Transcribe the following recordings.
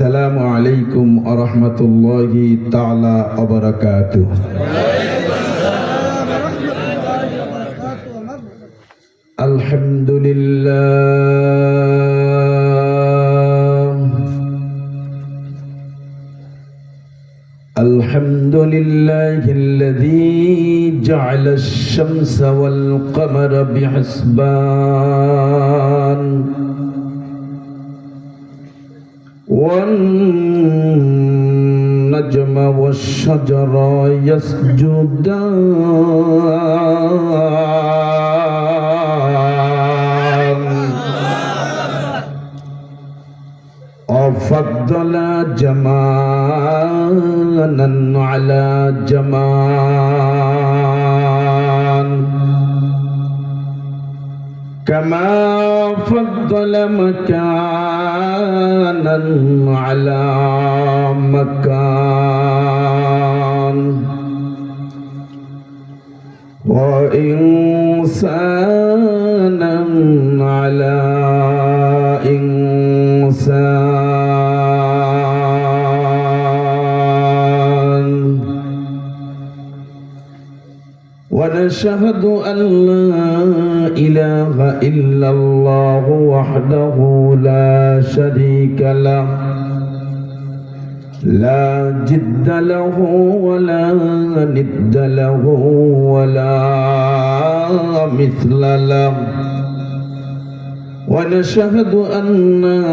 السلام عليكم ورحمة الله تعالى وبركاته. الحمد لله الحمد لله الذي جعل الشمس والقمر بحسبان والنجم والشجر يسجدان وفضل جمالا على جمال كما فضل مكانا على مكان وإنسانا على إنسان ونشهد أن لا إله إلا الله وحده لا شريك له لا جد له ولا ند له ولا مثل له ونشهد أن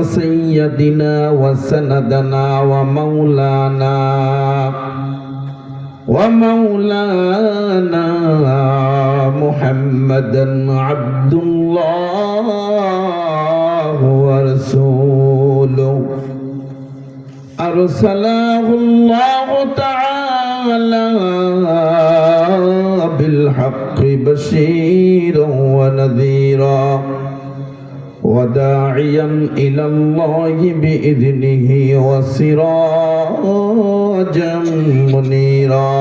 سيدنا وسندنا ومولانا محمدا عبد الله ورسوله أرسله الله تعالى بالحق بشيرا ونذيرا وداعيا إلى الله بإذنه وسراجا منيرا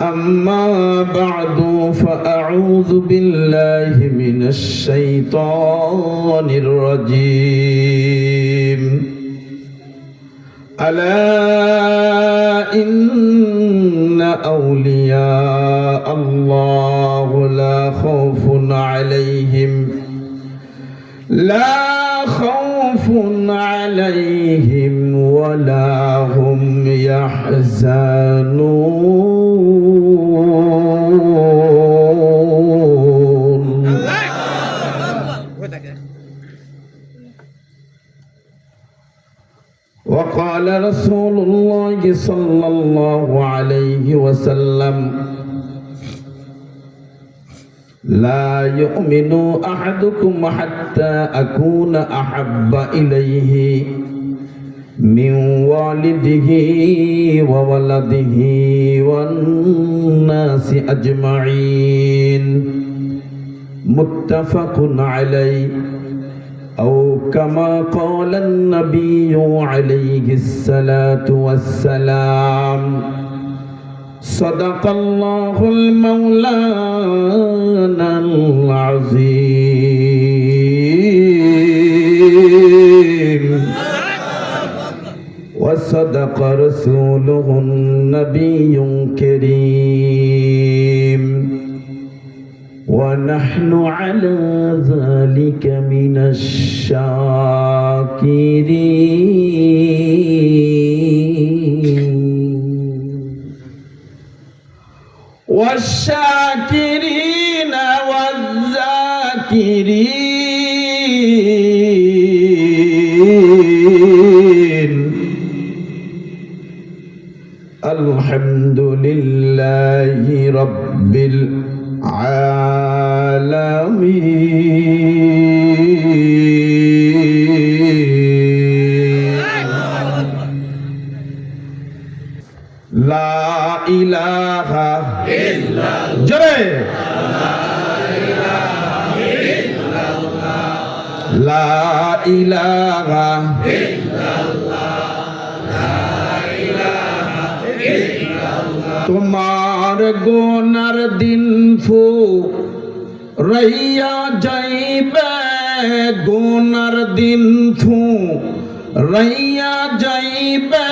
أما بعد فأعوذ بالله من الشيطان الرجيم ألا إن أولياء الله لا خوف عليهم ولا هم يحزنون. وقال رسول الله صلى الله عليه وسلم لا يؤمن أحدكم حتى أكون أحب إليه من والده وولده والناس أجمعين متفق عليه أو كما قال النبي عليه الصلاة والسلام صدق الله المولانا العظيم وصدق رسوله النبي الكريم ونحن على ذلك من الشاكرين والشاكرين والذاكرين الحمد لله رب العالمين. لا إله إلا الله لا إله إلا الله তোমার গুনার দিন ফু রইয়া যাইবে গুনার দিন ফু রাইয়া যাইবে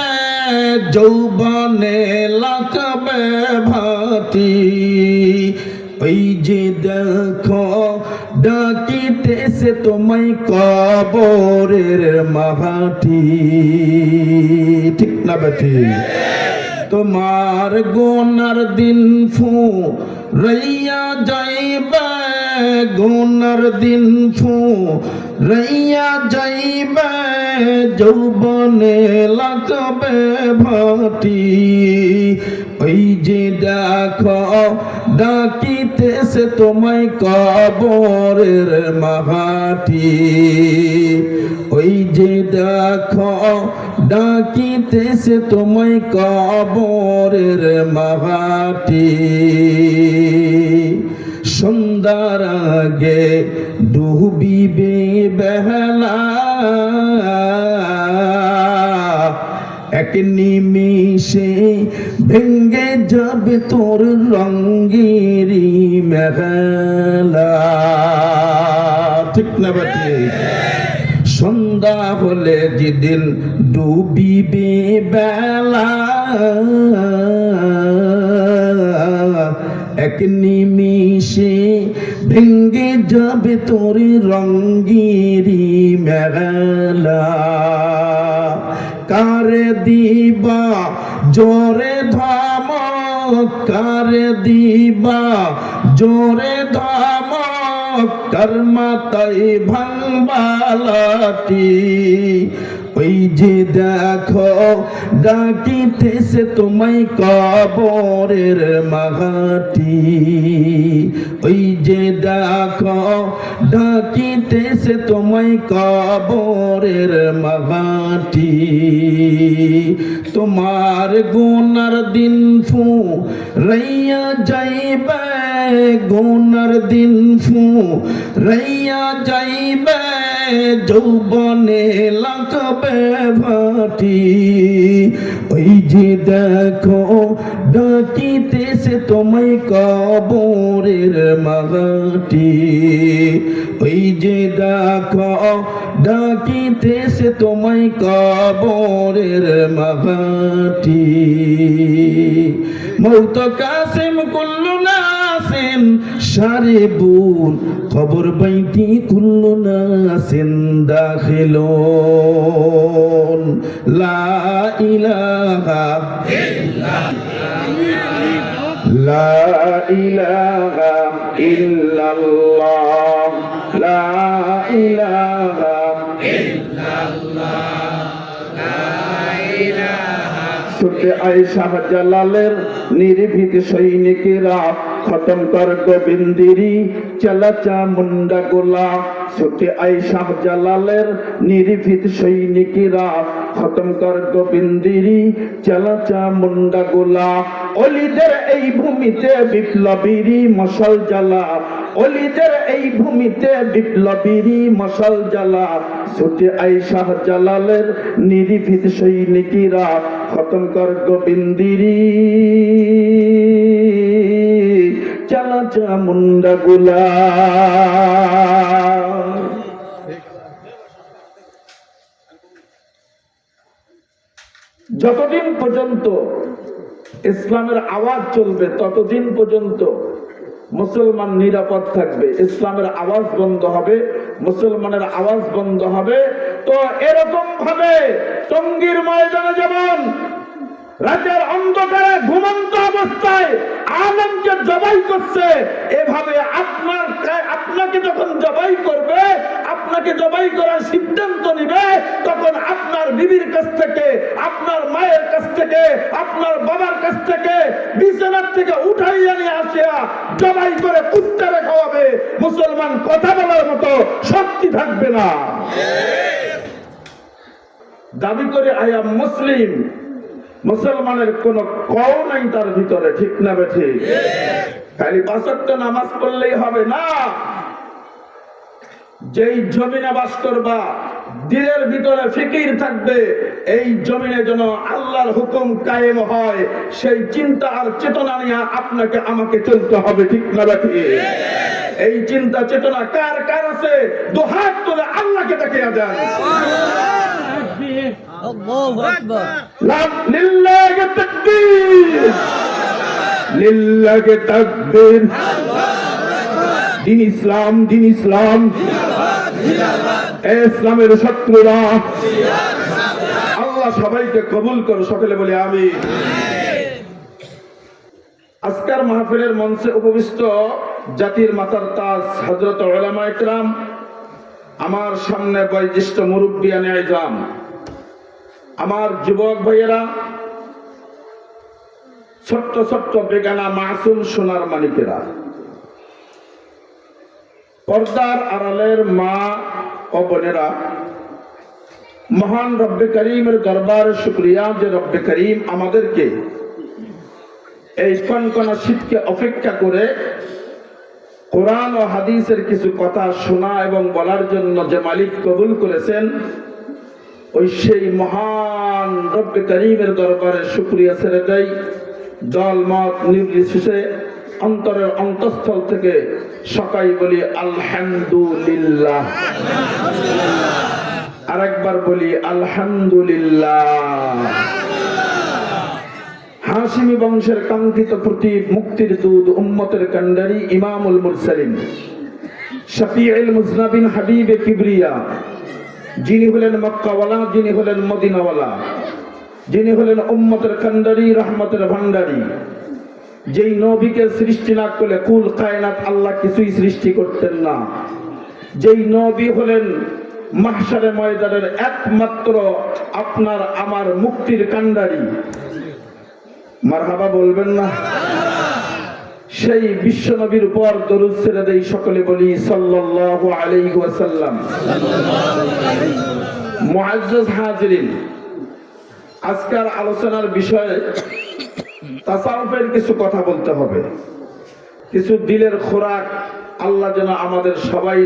যৌবনে লাগবে ভাতি ওই যে দেখো ডাকিতেছে তোমায় কবরের মাটি ঠিক না বেটি তোমার গোনার দিন ফু রাইয়া যাইবে গোনার দিন ফু রাইয়া যাইবে যৌবনে লাগবে ভাটি ওই যে দেখো ডাকিতেছে তোমায় কবরের মাটি ওই যে দেখো ডাকিতেছে তোমায় কবরের মাটি সন্ধ্যার আগে ডুবিবে বেলা এক নিমিষে ভেঙ্গে যাবে তোর রঙ্গেরি মেঘলা ঠিক না বাটি সন্ধ্যা হলে যেদিন ডুবিবে বেলা এক নিমিষে ভেঙ্গে যাবে তোর রঙ্গেরি মেঘলা কারে দিবা জোরে ধমক কারে দিবা জোরে ধমক কার মাথায় ভাঙবালাটি ওই যে দেখো ডাকিতেছে তোমায় কবরের মাটি ওই যে দেখো ডাকিতেছে তোমায় কবরের মাটি তোমার গুনার দিন ফু রাইয়া যাইবে গুনার দিন ফু রাইয়া যাইবে যৌবনে লাগবে ভাটি ওই যে দেখো ডাকিতেছে তোমায় কবরের মাটি ওই যে দেখো ডাকিতেছে তোমায় কবরের মাটি মৌত কাসিম কুল্লু নাসিন সারিবুন খবর বাইতি কুল্লু নাসিন দাখিলুন লা ইলাহা লা ইলাহা ইল্লাল্লাহ লা ইলাহা সুরতে আয়েশা জালালের নির্ভীক সৈনিকেরা খতম কর গোবিন্দিরি চালাচা মুন্ডা গোলা সুরতে আয়েশা জালালের নির্ভীক সৈনিকেরা খতম কর গোবিন্দিরি চালাচা মুন্ডা গোলা অলিদের এই ভূমিতে বিপ্লবীরি মশাল জ্বালা অলিদের এই ভূমিতে বিপ্লবীরি মশাল জ্বালা সুরতে আয়েশা জালালের নির্ভীক সৈনিকেরা খতম কর গোবিন্দিরি চালাচা মুন্ডা গোলা যতদিন পর্যন্ত ইসলামের আওয়াজ চলবে ততদিন পর্যন্ত মুসলমান নিরাপদ থাকবে ইসলামের আওয়াজ বন্ধ হবে মুসলমানের আওয়াজ বন্ধ হবে তো এরকম ভাবে টঙ্গীর ময়দানে যেমন রাতের অন্ধকারে ঘুমন্ত অবস্থায় আলেমকে জবাই করছে এভাবে আপনাকে যখন জবাই করবে আপনাকে জবাই করার সিদ্ধান্ত নিবে তখন আপনার বিবির কাছ থেকে আপনার মায়ের কাছ থেকে আপনার বাবার কাছ থেকে বিছানার থেকে উঠাইয়া নিয়ে আসিয়া জবাই করে কুত্তারে খাওয়াবে মুসলমান কথা বলার মতো শক্তি থাকবে না দাবি করে আই এম মুসলিম মুসলমানের কোন কও নাই তার ভিতরে ঠিক না বেঠিক খালি ৫ ওয়াক্ত নামাজ পড়লেই হবে না যেই জমিনে বাস করবা দিলের ভিতরে ফিকির থাকবে এই জমিনে যেন আল্লাহর হুকুম কায়েম হয় সেই চিন্তা আর চেতনা নিয়ে আপনাকে আমাকে চলতে হবে ঠিক না বেঠিক এই চিন্তা চেতনা কার কার আছে দুহাত তুলে আল্লাহকে দেখিয়ে দেন আল্লাহু আকবার। লিল্লাহি তাকবীর, লিল্লাহি তাকবীর। দিন ইসলাম, দিন ইসলাম। ইসলামের শত্রুরা আল্লাহ সবাইকে কবুল করো, সকলে বলি আমিন। আজকের মাহফিলের মঞ্চে উপবিষ্ট জাতির মাতার তাজ হযরত উলামা ইকরাম, আমার সামনে বয়োজ্যেষ্ঠ মুরব্বিয়ানে আইজাম, আমার যুবক ভাইয়েরা, ছোট্ট ছোট্ট বেগানা মাসুম সোনার মানিকেরা, পর্দার আড়ালের মা ও বোনেরা, মহান রব্বে করিমের দরবারে শুকরিয়া যে রব্বে করিম আমাদেরকে এই কনকনা শীতকে অপেক্ষা করে কোরআন ও হাদিসের কিছু কথা শোনা এবং বলার জন্য যে মালিক কবুল করেছেন, ওই সেই মহান রব্বে করিমের দরবারে শুকরিয়া ছেড়ে দেই। দল মত নির্বিশেষে অন্তরের অন্তঃস্থল থেকে সকাই বলি আলহামদুলিল্লাহ। আরেকবার বলি আলহামদুলিল্লাহ। হাশিমি বংশের কাঙ্ক্ষিত প্রতীক, মুক্তির দুধ, উম্মতের কান্ডারি, ইমামুল মুরসালিন, শফিউল মুজনাবিন, হাবিবে কিবরিয়া, যিনি হলেন মক্কাওয়ালা, যিনি হলেন মদিনাওয়ালা, যিনি হলেন উম্মতের কান্ডারি, রহমতের ভান্ডারি, যেই নবীকে সৃষ্টি না করলে কুল কায়নাত আল্লাহ কিছুই সৃষ্টি করতেন না, যেই নবী হলেন মাহশারে ময়দানের একমাত্র আপনার আমার মুক্তির কান্ডারি, মারহাবা বলবেন না? সেই বিশ্ব নবীর উপর দরুদ ছেড়ে দেই, সকলে বলি সাল্লাল্লাহু আলাইহি ওয়াসাল্লাম। মুআজ্জাজ হাজিরিন, আজকের আলোচনার বিষয়ে তাসাউফের কিছু কথা বলতে হবে, কিছু দিলের খোরাক আল্লাহ যেন আমাদের সবাই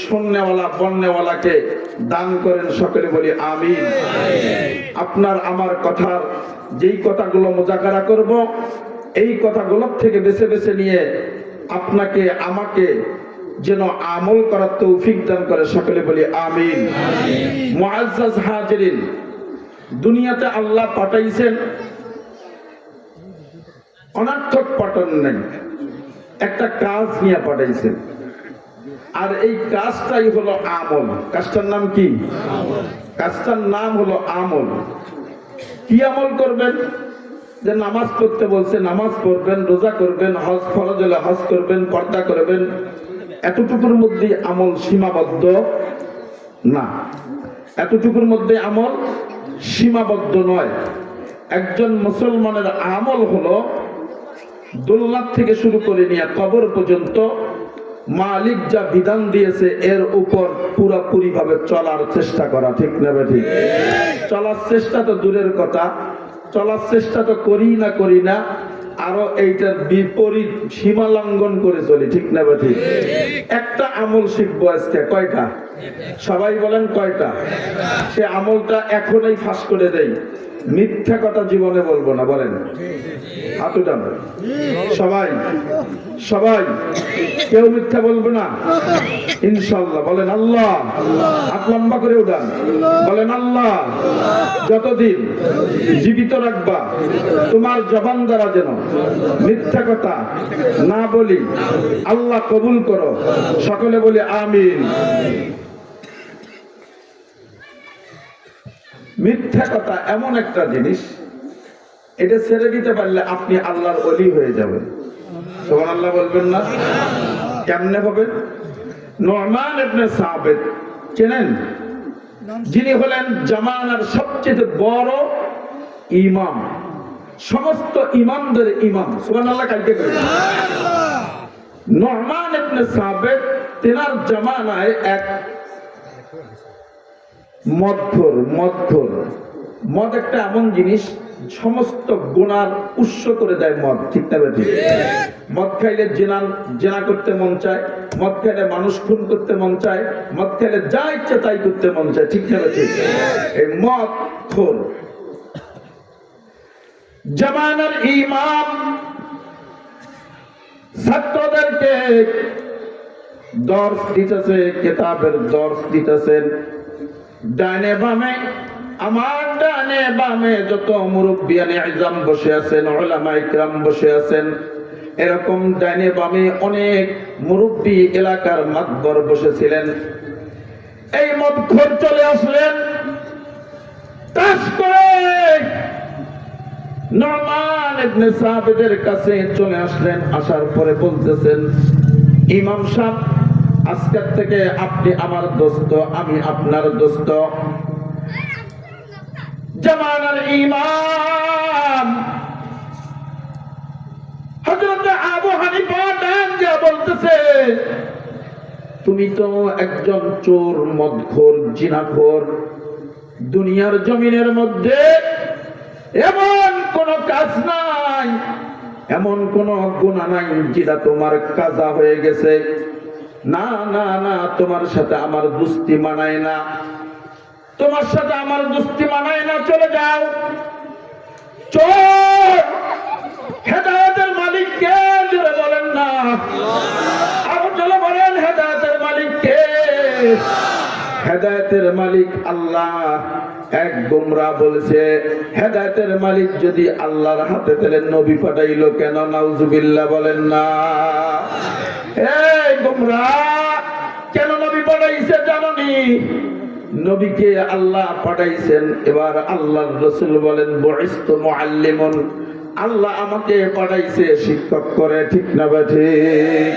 শুননেওয়ালা বলনেওয়ালাকে দান করেন, সকলে বলি আমিন। আপনার আমার কথার যেই কথাগুলো মুজাকারা করব, এই কথাগুলোর থেকে বেছে বেছে নিয়ে আপনাকে আমাকে যেন আমল করার তৌফিক দান করে, সকলে বলি আমিন। মুআজ্জাজ হাজিরিন, দুনিয়াতে আল্লাহ পাঠাইছেন, অনর্থক পাঠান নাই, একটা কাজ নিয়ে পাঠাইছেন, আর এই কাজটাই হলো আমল। কাজটার নাম কি? কাজটার নাম হলো আমল। কি আমল করবেন? যে নামাজ পড়তে বলছে নামাজ পড়বেন, রোজা করবেন, হজ ফরজ হলে হজ করবেন, পর্দা করবেন, এতটুকুর মধ্যে আমল সীমাবদ্ধ না, এতটুকুর মধ্যে আমল সীমাবদ্ধ নয়। একজন মুসলমানের আমল হলো দোলনাথ থেকে শুরু করে নিয়ে কবর পর্যন্ত মালিক যা বিধান দিয়েছে এর উপর পুরোপুরি ভাবে চলার চেষ্টা করা, ঠিক না ঠিক? চলার চেষ্টা তো দূরের কথা, চলার চেষ্টা তো করি না, আরো এইটার বিপরীত সীমা লঙ্ঘন করে চলি, ঠিক না ঠিক? একটা আমল শিখবো আজকে, কয়টা? সবাই বলেন কয়টা? সে আমলটা এখনই ফাঁস করে দেই, মিথ্যা কথা জীবনে বলবো না, বলেন হাত উঠান সবাই, সবাই কেউ মিথ্যা বলবো না ইনশাআল্লাহ। বলেন আল্লাহ। হাত লম্বা করে উঠান, বলেন আল্লাহ যতদিন জীবিত রাখবা তোমার জবান দ্বারা যেন মিথ্যা কথা না বলি, আল্লাহ কবুল করো, সকলে বলি আমিন। মিথ্যা কথা এমন একটা জিনিস, এটা ছেড়ে দিতে পারলে আপনি আল্লাহর ওলি হয়ে যাবেন। সুবহানাল্লাহ বলবেন না? কেমনে হবে? নু'মান ইবনে সাবিত চেনেন? যিনি হলেন জামানার সবচেয়ে বড় ইমাম, সমস্ত ইমামদের ইমাম। সুবহানাল্লাহ কালকে করে নু'মান ইবনে সাবিত, তেনার জামানায় এক মদ একটা এমন জিনিস সমস্ত গুনার উৎস করে দেয় মদ, ঠিক না ঠিক? মদ খাইলে জেনা করতে মন চায়, মদ খাইলে মানুষ খুন করতে মন চায়, মদ খাইলে যা ইচ্ছে তাই করতে মন চায়, ঠিক না ঠিক? এই মদ খোর জামানার ইমাম ছাত্রদেরকে দর্শ দিতেছে, কিতাবের দর্শ দিতেছেন, ডাইনে বামে আমার ডানে বামে যত মুরব্বিয়ানে ইজাম বসে আছেন, উলামা ইকরাম বসে আছেন, এরকম ডানে বামে অনেক মুরব্বি এলাকার মাতবর বসেছিলেন। এই মদখোর চলে আসলেন, তাস করে নুমান ইবনে সাবিদের কাছে চলে আসলেন। আসার পরে বলতেছেন, ইমাম সাহেব, আজকের থেকে আপনি আমার দোস্ত, আমি আপনার দোস্ত। জামানার ইমাম হযরত আবু হানিফা ডান দিয়া বলতেছে, তুমি তো একজন চোর, মদখোর, জিনাখোর। দুনিয়ার জমিনের মধ্যে এমন কোন কাজ নাই, এমন কোন গুনাহ নাই যেটা তোমার কাজা হয়ে গেছে। না না না, তোমার সাথে আমার দুস্তি মানায় না, তোমার সাথে আমার দুস্তি মানায় না, চলে যাও। চোর হেদায়েতের মালিক কে? জোরে বলেন না। আরো চলে বলেন, হেদায়েতের মালিক কে? হেদায়েতের মালিক আল্লাহ। এক গোমরাহ বলেছে, হেদায়েতের মালিক যদি আল্লাহর হাতে, তাহলে নবী পাঠাইলো কেন? নাউজুবিল্লাহ বলেন না। এই গোমরাহ, কেন নবী পাঠাইছে জানোনি? নবীকে আল্লাহ পাঠাইছেন। এবার আল্লাহর রাসূল বলেন, বুইস্তু মুআল্লিমুন, আল্লাহ আমাকে পাঠাইছে শিক্ষক করে। ঠিক না ঠিক?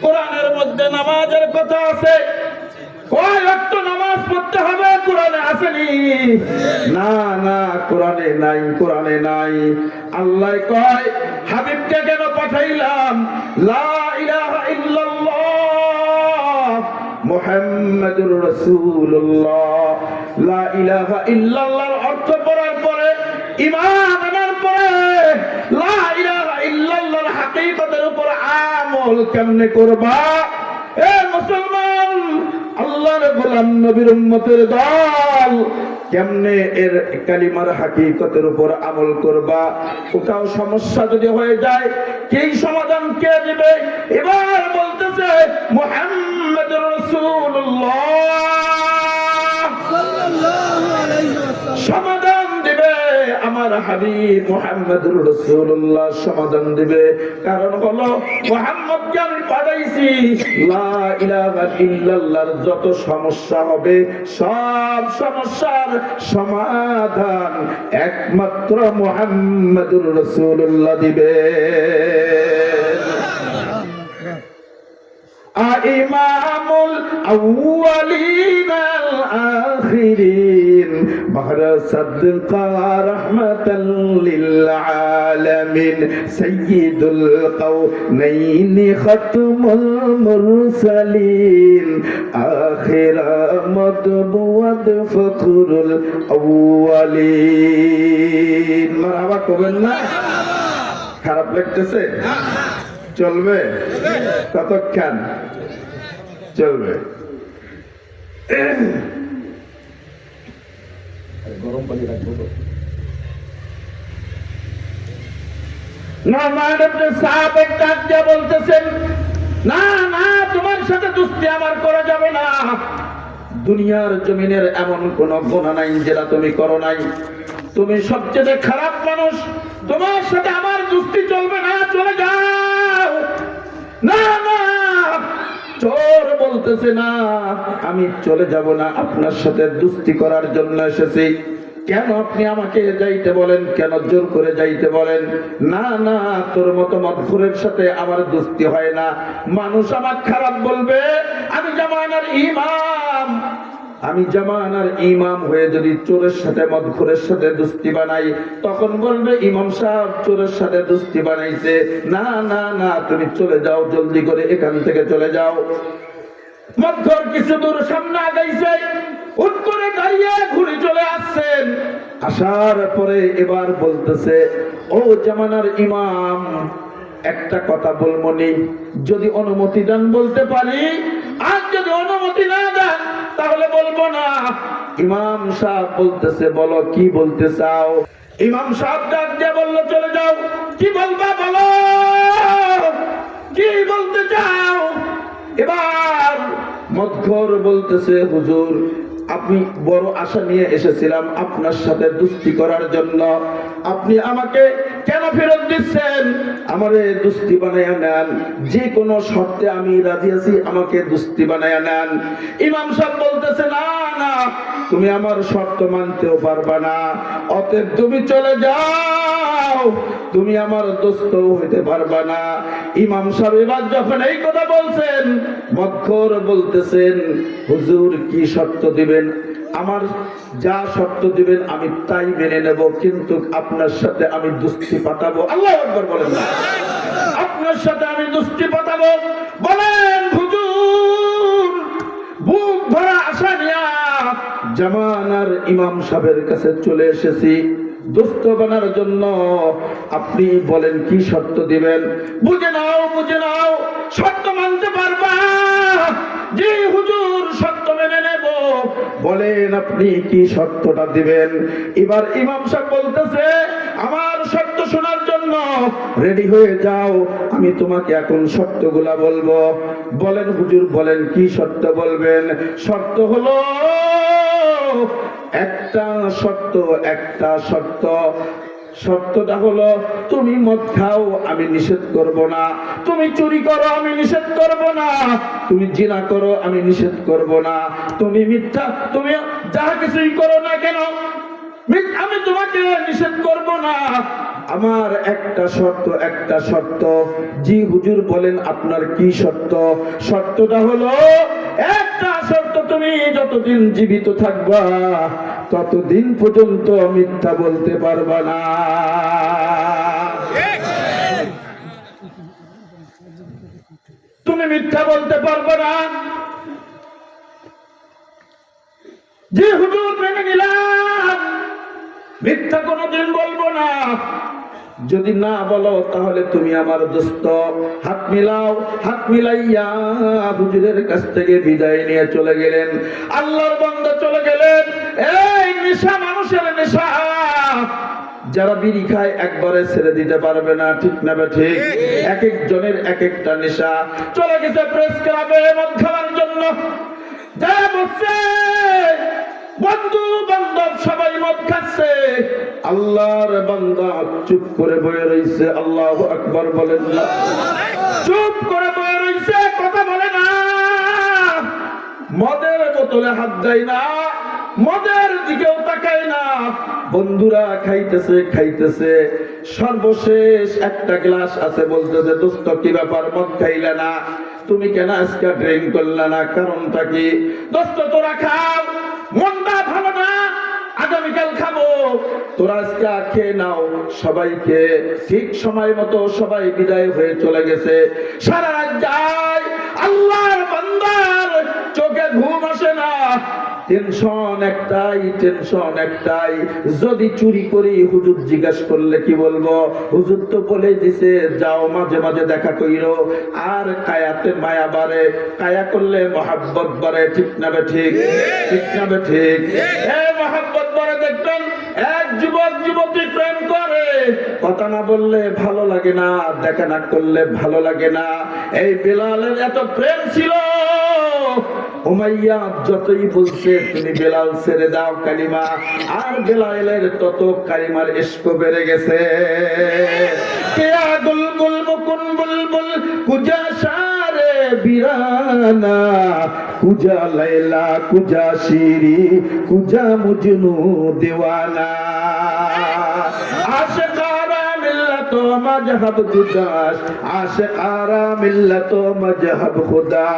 কোরআনের মধ্যে নামাজের কথা আছে, কয় ওয়াক্ত নামাজ পড়তে হবে, কোরআনে আসেনি? না না, কোরআনে নাই, কোরআনে নাই। আল্লাহ কয়, হাবিবকে কেন পাঠাইলাম? লা ইলাহা ইল্লাল্লাহ মুহাম্মাদুর রাসূলুল্লাহ। লা ইলাহা ইল্লাল্লাহর অর্থ পড়ার পরে, ঈমান আনার পরে, লা ইলাহা ইল্লাল্লাহর হাকিকতের উপর আমল কেমনে করবা? এ মুসলমান, আল্লাহর গোলাম, নবীর উম্মতের দল, কেমনে এর কালিমার হাকিকতের উপর আমল করবা? কোথাও সমস্যা যদি হয়ে যায়, কি সমাধান কে দিবে? এবার বলতেছে, মুহাম্মাদুর রাসূলুল্লাহ সাল্লাল্লাহু আলাইহি ওয়াসাল্লাম সমাধান দিবে। আমার হাবিব মুহাম্মাদুর রাসূলুল্লাহ সমাধান দিবে। কারণ হলো, মুহাম্মদকে আমি পাঠাইছি, লা ইলাহা ইল্লাল্লাহর যত সমস্যা হবে, সব সমস্যার সমাধান একমাত্র মুহাম্মাদুর রাসূলুল্লাহ দিবে। ইমামুল আউয়ালিন আল আখিরিন বাহরা সাদকা রাহমাতাল লিল আলামিন সাইয়্যিদুল কাওনাইন খাতমুল মুরসালিন আখির মাতবুয়াত ফখরুল আউয়ালিন। মারহাবা কবেন না? খারাপ লাগতেছে? চলবে? কতক্ষণ চলবে? গরম পানি রাখবো তো। নুমান ইবনে সাবিত ডাক দিয়ে বলতেছেন, না না, তোমার সাথে দুস্তি আমার করা যাবে না। দুনিয়ার জমিনের এমন কোন গুনাহ নাই যেটা তুমি করো নাই। তুমি সবচেয়ে খারাপ মানুষ, তোমার সাথে আমার দুস্তি চলবে না, চলে যাও। না না, চোর বলতেছে, না, আমি চলে যাব না, আপনার সাথে দুস্তি করার জন্য এসেছি। কেন আপনি আমাকে যাইতে বলেন? কেন জোর করে যাইতে বলেন? না না, তোর মতো মদখোরের সাথে আমার দুস্তি হয় না। মানুষ আমার খারাপ বলবে, আমি জামানার ইমাম। আমি জামানার ইমাম হয়ে যদি চোরের সাথে, মদখোরের সাথে দুস্তি বানাই, তখন বলবে ইমাম সাহেব চোরের সাথে দুস্তি বানাইছে। না না না, তুমি চলে যাও, জলদি করে এখান থেকে চলে যাও। মদখোর কিছু দূর সামনে আগাইছে, হুট করে দাঁড়িয়ে ঘুরে চলে আসছেন। আসার পরে এবার বলতেছে, ও জামানার ইমাম, একটা কথা বলমনি, যদি অনুমতি দেন বলতে পারি, আর যদি অনুমতি না দেন তাহলে বলবো না। ইমাম সাহেব বলতেছে, বলো কি বলতে চাও? ইমাম সাহেব ডাক দিয়ে বলল, চলে যাও। কি বলবা বলো, কি বলতে চাও? এবার মদখোর বলতেছে, হুজুর, আমি বড় আশা নিয়ে এসেছিলাম আপনার সাথে দুস্তি করার জন্য। আপনি আমাকে কেন ফেরত দিচ্ছেন? আমারে দুস্তি বানায়া নেন, যে কোনো শর্তে আমি রাজি আছি, আমাকে দুস্তি বানায়া নেন। ইমাম সাহেব বলতেছে, না না, তুমি আমার শর্ত মানতেও পারবা না, অতএব তুমি চলে যাও, তুমি আমার দোস্ত হইতে পারবা না। ইমাম সাহেব এবার যখন এই কথা বলছেন, মক্কর বলতেছেন, হুজুর কি শর্ত দিবেন? আমার যা শর্ত দিবেন আমি তাই মেনে নেব, কিন্তু আপনার সাথে আমি দুস্তি পাতাবো। আল্লাহু আকবার বলেন না। আপনার সাথে আমি দুস্তি পাতাবো। বলেন হুজুর, বুক ভরা আশা নিয়া জামানার ইমাম সাহেবের কাছে চলে এসেছি দোস্ত বানার জন্য। আপনি বলেন কি শর্ত দিবেন? বুঝে নাও, বুঝে নাও, শর্ত মানতে পারবা? জি হুজুর, শর্ত মেনে নেব। বলেন আপনি কি শর্তটা দিবেন? এবার ইমাম সাহেব বলতেছে, আমার শর্ত শোনার জন্য রেডি হয়ে যাও, আমি তোমাকে এখন শর্তগুলা বলবো। বলেন হুজুর, বলেন কি শর্ত বলবেন? শর্ত হলো একটা শর্ত। শর্তটা হলো, তুমি মদ খাও আমি নিষেধ করব না, তুমি চুরি করো আমি নিষেধ করব না, তুমি জিনা করো আমি নিষেধ করব না, তুমি মিথ্যা, তুমি যা কিছুই করো না কেন আমি তোমাকে নিষেধ করব না। আমার একটা শর্ত। জি হুজুর, বলেন আপনার কি শর্ত? শর্তটা হলো, একটা শর্ত, তুমি যতদিন জীবিত থাকবা ততদিন পর্যন্ত মিথ্যা বলতে পারবা না। তুমি মিথ্যা বলতে পারবা না। জি হুজুর, মেনে নিলাম, মিথ্যা কোনোদিন বলবো না। যদি না বলো তাহলে তুমি আমার দোস্ত। হাত মিলাও। হাত মিলাইয়া হুজুরের কাছ থেকে বিদায় নিয়ে চলে গেলেন। আল্লাহর বান্দা চলে গেলেন। এই নেশা, মানুষের নেশা, যারা বিড়ি খায় একবারে ছেড়ে দিতে পারবে না, ঠিক না ঠিক? এক একজনের এক একটা নেশা। চলে গেছে প্রেস ক্লাবে মদ খাওয়ার জন্য। যা বসছে, বন্ধু বান্ধব সবাই মদ খাচ্ছে, আল্লাহর বান্দা চুপ করে বয়ে রইছে। আল্লাহু আকবার বলেন না। চুপ করে বয়ে রইছে, কথা বলে না, মদের বোতলে হাত দেয় না, মদের দিকেও তাকায় না। বন্ধুরা খাইতেছে, সর্বশেষ একটা গ্লাস আছে, বলতেছে, দোস্ত কি ব্যাপার, মদ খাইলে না? তুমি কেন আজকে ড্রিঙ্ক করলে না? কারণটা কি? দোস্ত তোরা খাও, মনটা ভালো না, আগামীকাল খাবো, তোরা আজকে খেয়ে নাও। সবাইকে ঠিক সময় মতো সবাই বিদায় হয়ে চলে গেছে। সারা রাত যায়, আল্লাহর বান্দার চোখে ঘুম আসে না। টেনশন একটাই, যদি চুরি করি হুজুর জিজ্ঞাস করলে কি বলবো? হুজুর তো বলে দিছে, যাও মাঝে মাঝে দেখা কইরো। আর কায়াতে মায়া বাড়ে, কায়া করলে মহাব্বত বাড়ে, ঠিক না ঠিক? ঠিক না ঠিক? মহাব্বত বাড়ে। দেখবেন এক যুবক যুবতী প্রেম করে, কথা না বললে ভালো লাগে না, দেখা না করলে ভালো লাগে না। এই বেলালের এত প্রেম ছিল, উমাইয়া যতই বলছে তুমি বেলাল ছেড়ে দাও কালিমা, আর বেলালের তত কালিমার ইশক বেড়ে গেছে। কেয়া গুলগুল মুকুন বুলবুল কুজা সারে বিরানা, কুজা লাইলা কুজা শিরি কুজা মুজনু দিওয়ানা। আশিকারা মিল্লাত মজহব জুদাস, আশিকারা মিল্লাত মজহব খুদা,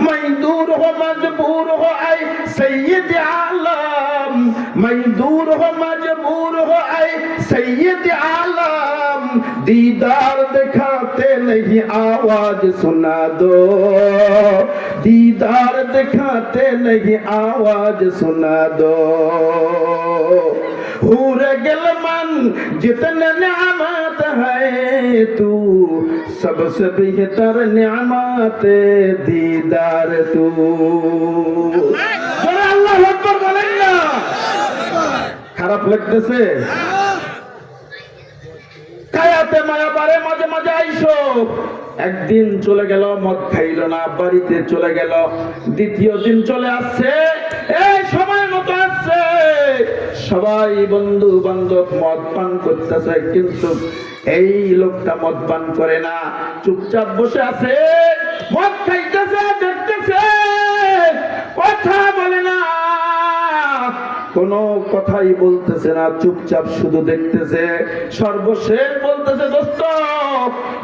मैं दूर हो मजबूर हो ऐ सैयद आलम, मैं दूर हो मजबूर हो ऐ सैयद आलम, दीदार दिखाते नहीं आवाज सुना दो, दीदार दिखाते नहीं आवाज सुना दो। हूरे गिलमन जितने नियामत है तू, सबसे बेहतर नियामत दीदार तू। আল্লাহু আকবার বলেন না। খারাপ লাগতেছে? কায়াতে মায়া বারে, মাঝে মাঝে আইসো। একদিন চলে গেল, মদ খাইল না, বাড়িতে চলে গেল। দ্বিতীয় দিন চলে আসছে, এই সময় মতো আসছে, সবাই বন্ধু বান্ধব মদ পান করতেছে, কিন্তু এই লোকটা মদ পান করে না, চুপচাপ বসে আছে, মদ খাইতেছে, দেখতেছে, কথা বলে না, কোনো কথাই বলতেছে না, চুপচাপ শুধু দেখতেছে। সর্বশেষ বলতেছে, দোস্ত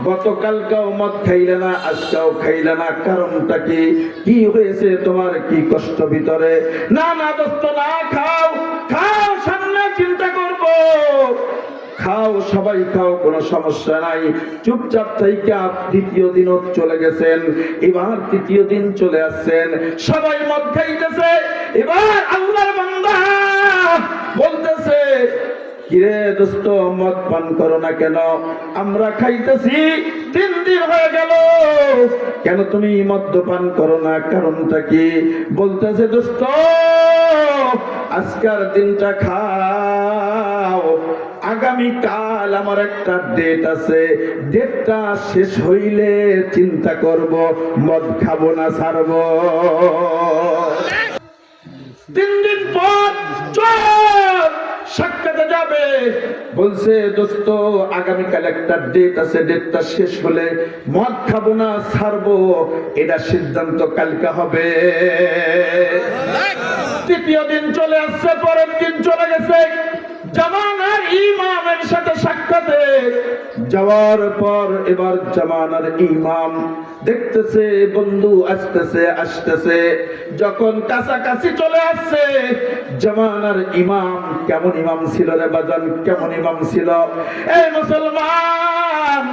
গতকালকেও মদ খাইলে না, আজকেও খাইলে না, কারণটা কি? কি হয়েছে তোমার? কি কষ্ট ভিতরে? না না দোস্ত, না, খাও খাও, সামনে চিন্তা করব, খাও, সবাই খাও, কোনো সমস্যা নাই। চুপচাপ থেকে দ্বিতীয় দিনও চলে গেছেন, এবার তৃতীয় দিন চলে আসছেন, সবাই মদ খাইতেছে। এবার আল্লাহর বান্দা বলতেছে, কিরে দোস্ত মদ পান করো না কেন? আমরা খাইতেছি 3 দিন হয়ে গেল, কেন তুমি মদ্যপান করো না? কারণটা কি? বলতেছে, দোস্ত আজকের দিনটা খাও, আগামী কাল আমার একটা ডেট আছে, ডেটটা শেষ হইলে চিন্তা করব, মদ খাবো না, ছাড়বো। 3 দিন পর চল সাক্ষাতে যাবে, বলছে দোস্ত আগামীকাল একটা ডেট আছে, ডেটটা শেষ হলে মদ খাবো না, ছাড়বো, এটা সিদ্ধান্ত কালকে হবে। তৃতীয় দিন চলে আসছে, পরের দিন চলে গেছে, জামানার ইমামের সাথে সাক্ষাতে যাওয়ার পর এবার জামানার ইমাম দেখতেছে বন্ধু আসতেছে আসতেছে, যখন কাছাকাছি চলে আসছে, জামানার ইমাম কেমন ইমাম ছিল রে বাজান, কেমন ইমাম ছিল? এই মুসলমান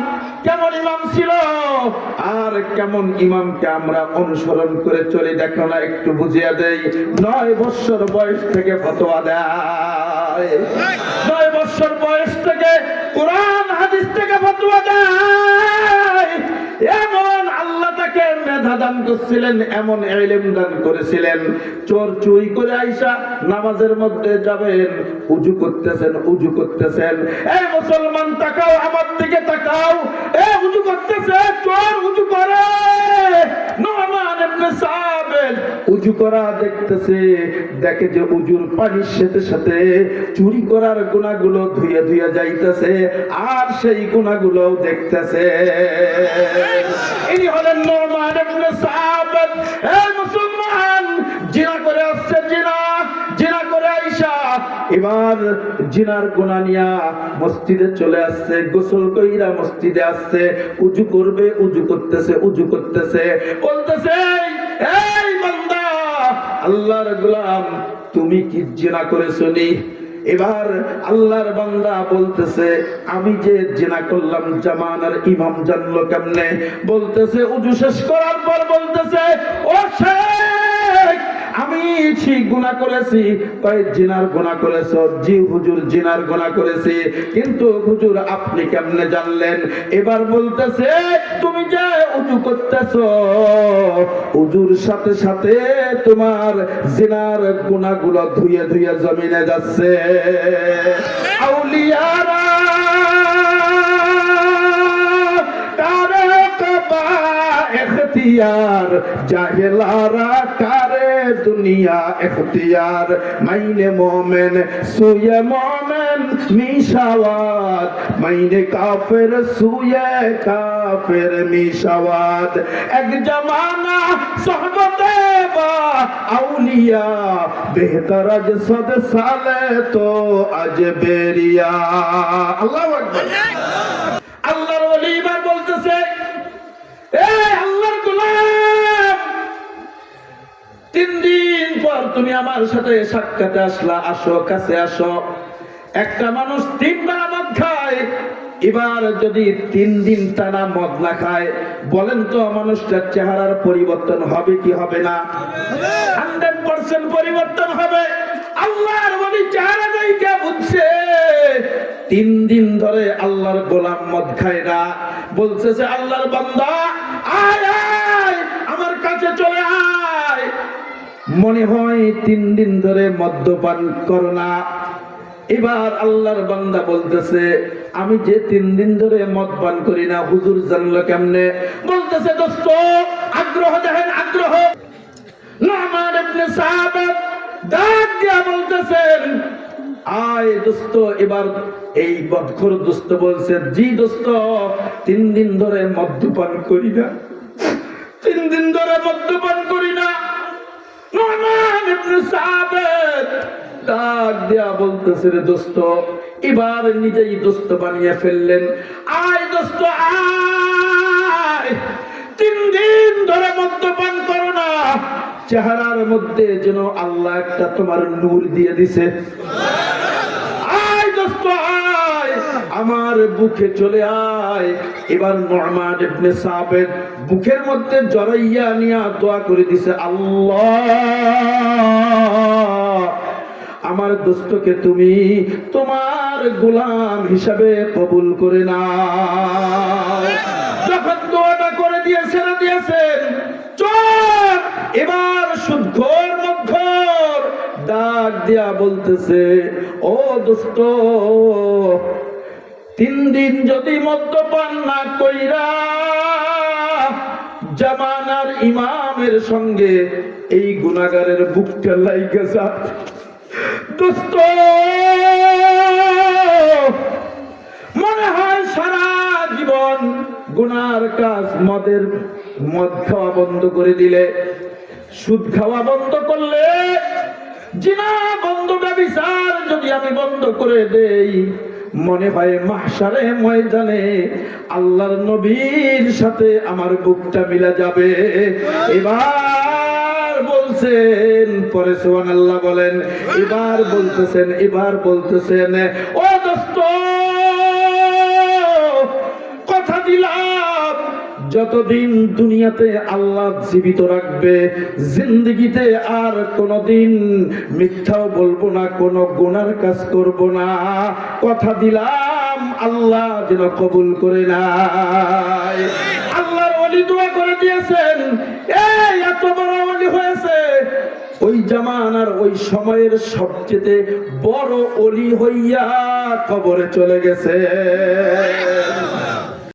কেমন ইমাম ছিল, আর কেমন ইমামকে আমরা অনুসরণ করে চলি দেখো না, একটু বুঝিয়ে দেই। 9 বছর বয়স থেকে ফতোয়া দেয়, 9 বছর বয়স থেকে কোরআন হাদিস থেকে ফতোয়া দেয়। এমন আল্লাহ তাকে মেধা দান করছিলেন, এমন ইলম দান করেছিলেন, চোর চুরি করে আইসা নামাজের মধ্যে যাবেন, উজু করতেছেন, উজু করতেছেন, এই মুসলমান তাকাও, আমার দিকে তাকাও, এই উজু করতেছে, চোর উজু করে, নুমান ইবনে সাবিত উজু করা দেখতেছে, দেখে যে উজুর পানির সাথে সাথে চুরি করার গুনাহগুলো ধুয়ে ধুয়ে যাইতেছে, আর সেই গুনাহগুলো দেখতেছে। ইনি হলেন নুমান ইবনে সাবিত। এই মুসলমান জিনা করে আসছে, জিনা করে আইসা এবার জিনার গুনাহ নিয়া মসজিদে চলে আসছে, গোসল কইরা মসজিদে আসছে, উজু করবে, উজু করতেছে, উজু করতেছে, বলতেছে, এই বান্দা আল্লাহর গোলাম তুমি কি জিনা করেছো নি? এবার আল্লাহর বান্দা বলতেছে, আমি যে জিনা করলাম জামানার ইমাম জানলো কেমনে? বলতেছে, উজু শেষ করার পর বলতেছে, ও শেখ আমি ঠিক গুনাহ করেছি। কয় জিনার গুনাহ করেছো? জি হুজুর জিনার গুনাহ করেছি। কিন্তু হুজুর আপনি কেমনে জানলেন? এবার বলতেছে, তুমি যে উজু করতেছো, উজুর সাথে সাথে তোমার জিনার গুনাহগুলো ধুয়ে ধুয়ে জমিনে যাচ্ছে। আউলিয়ারা এখতিয়ার, জাহেলারা কারে দুনিয়া এখতিয়ার, মাইনে মোমেন সুয়ে মোমেন মিশাওয়াত, মাইনে কাফের সুয়ে কাফের মিশাওয়াত। এক জামানা সোহবতে বা আউলিয়া, বেহতর আজ সদ সালে তো আজ বেরিয়া। আল্লাহু আকবার। আল্লাহর ওলি এবার বলতেছে, এই আল্লাহর গোলাম 3 দিন পর তুমি আমার সাথে সাক্ষাতে আসলা, আসো কাছে আসো। একটা মানুষ 3 বার মদ খায়, এবার যদি 3 দিন টানা মদ না খায়, বলেন তো মানুষটার চেহারার পরিবর্তন হবে কি হবে না? 100% পরিবর্তন হবে। আল্লাহর ওলি চেহারা দেখে বুঝছে 3 দিন ধরে আল্লাহর গোলাম মদ খায় না। বলতেছে, আল্লাহর বান্দা আয় আয় আমার কাছে চলে আয়, মনে হয় 3 দিন ধরে মদ্যপান করো না। এবার আল্লাহর বান্দা বলতেছে, আমি যে 3 দিন ধরে মদ পান করি না, হুজুর জানলো কেমনে? বলতেছে, দোস্ত আগ্রহ দেখেন, আগ্রহ। নুমান ইবনে সাবিত ডাক দিয়া বলতেছেন, আয় দোস্ত। এবার এই বদখোর দোস্ত বলছে, জি দোস্ত, 3 দিন ধরে মদ্যপান করি না, 3 দিন ধরে মদ্যপান করি না। নু'মান ইবনে সাবিত ডাক দিয়া বলতেছে, রে দোস্ত, এবার নিজেই দোস্ত বানিয়ে ফেললেন। আয় দোস্ত আয়, 3 দিন ধরে মদ্যপান করো না, চেহারার মধ্যে যেন আল্লাহ একটা তোমার নূর দিয়ে দিছে। আয় দোস্ত আয়, আমার বুকে চলে আয়। এবার নু'মান ইবনে সাবিত বুকের মধ্যে জড়াইয়া নিয়া দোয়া করে দিছে, আল্লাহ, আমার দোস্তকে তুমি তোমার গোলাম হিসাবে কবুল করে নাও। যখন দোয়াটা করে দিয়ে ছেড়ে দিয়েছেন, চোর এবার সুদখোর মদখোর ডাক দিয়া বলতেছে, ও দোস্ত, 3 দিন যদি মদ্যপান না কইরা জামানার ইমামের সঙ্গে এই গুনাহগারের বুকটা লাইগা যা দোস্ত, মনে হয় সারা জীবন গুনার কাজ, মদ খাওয়া বন্ধ করে দিলে, সুদ খাওয়া বন্ধ করলে, জিনা বন্ধ, ব্যভিচার যদি আমি বন্ধ করে দেই, মনে হয় মাহশারে ময়দানে আল্লাহর নবীর সাথে আমার বুকটা মিলা যাবে। এবার বলছেন, পরে সুবহানাল্লাহ বলেন, এবার বলতেছেন, ও দোস্ত, কথা দিলাম যতদিন দুনিয়াতে আল্লাহ জীবিত রাখবে, জিন্দেগিতে আর কোনদিন মিথ্যাও বলবো না, কোন গুনার কাজ করব না। কথা দিলাম আল্লাহ যেন কবুল করে নাই। আল্লাহর ওলি দোয়া করে দিয়েছেন, এই এত বড় ওলি হয়েছে, ওই জামানার ওই সময়ের সবচেয়ে বড় ওলি হইয়া কবরে চলে গেছে।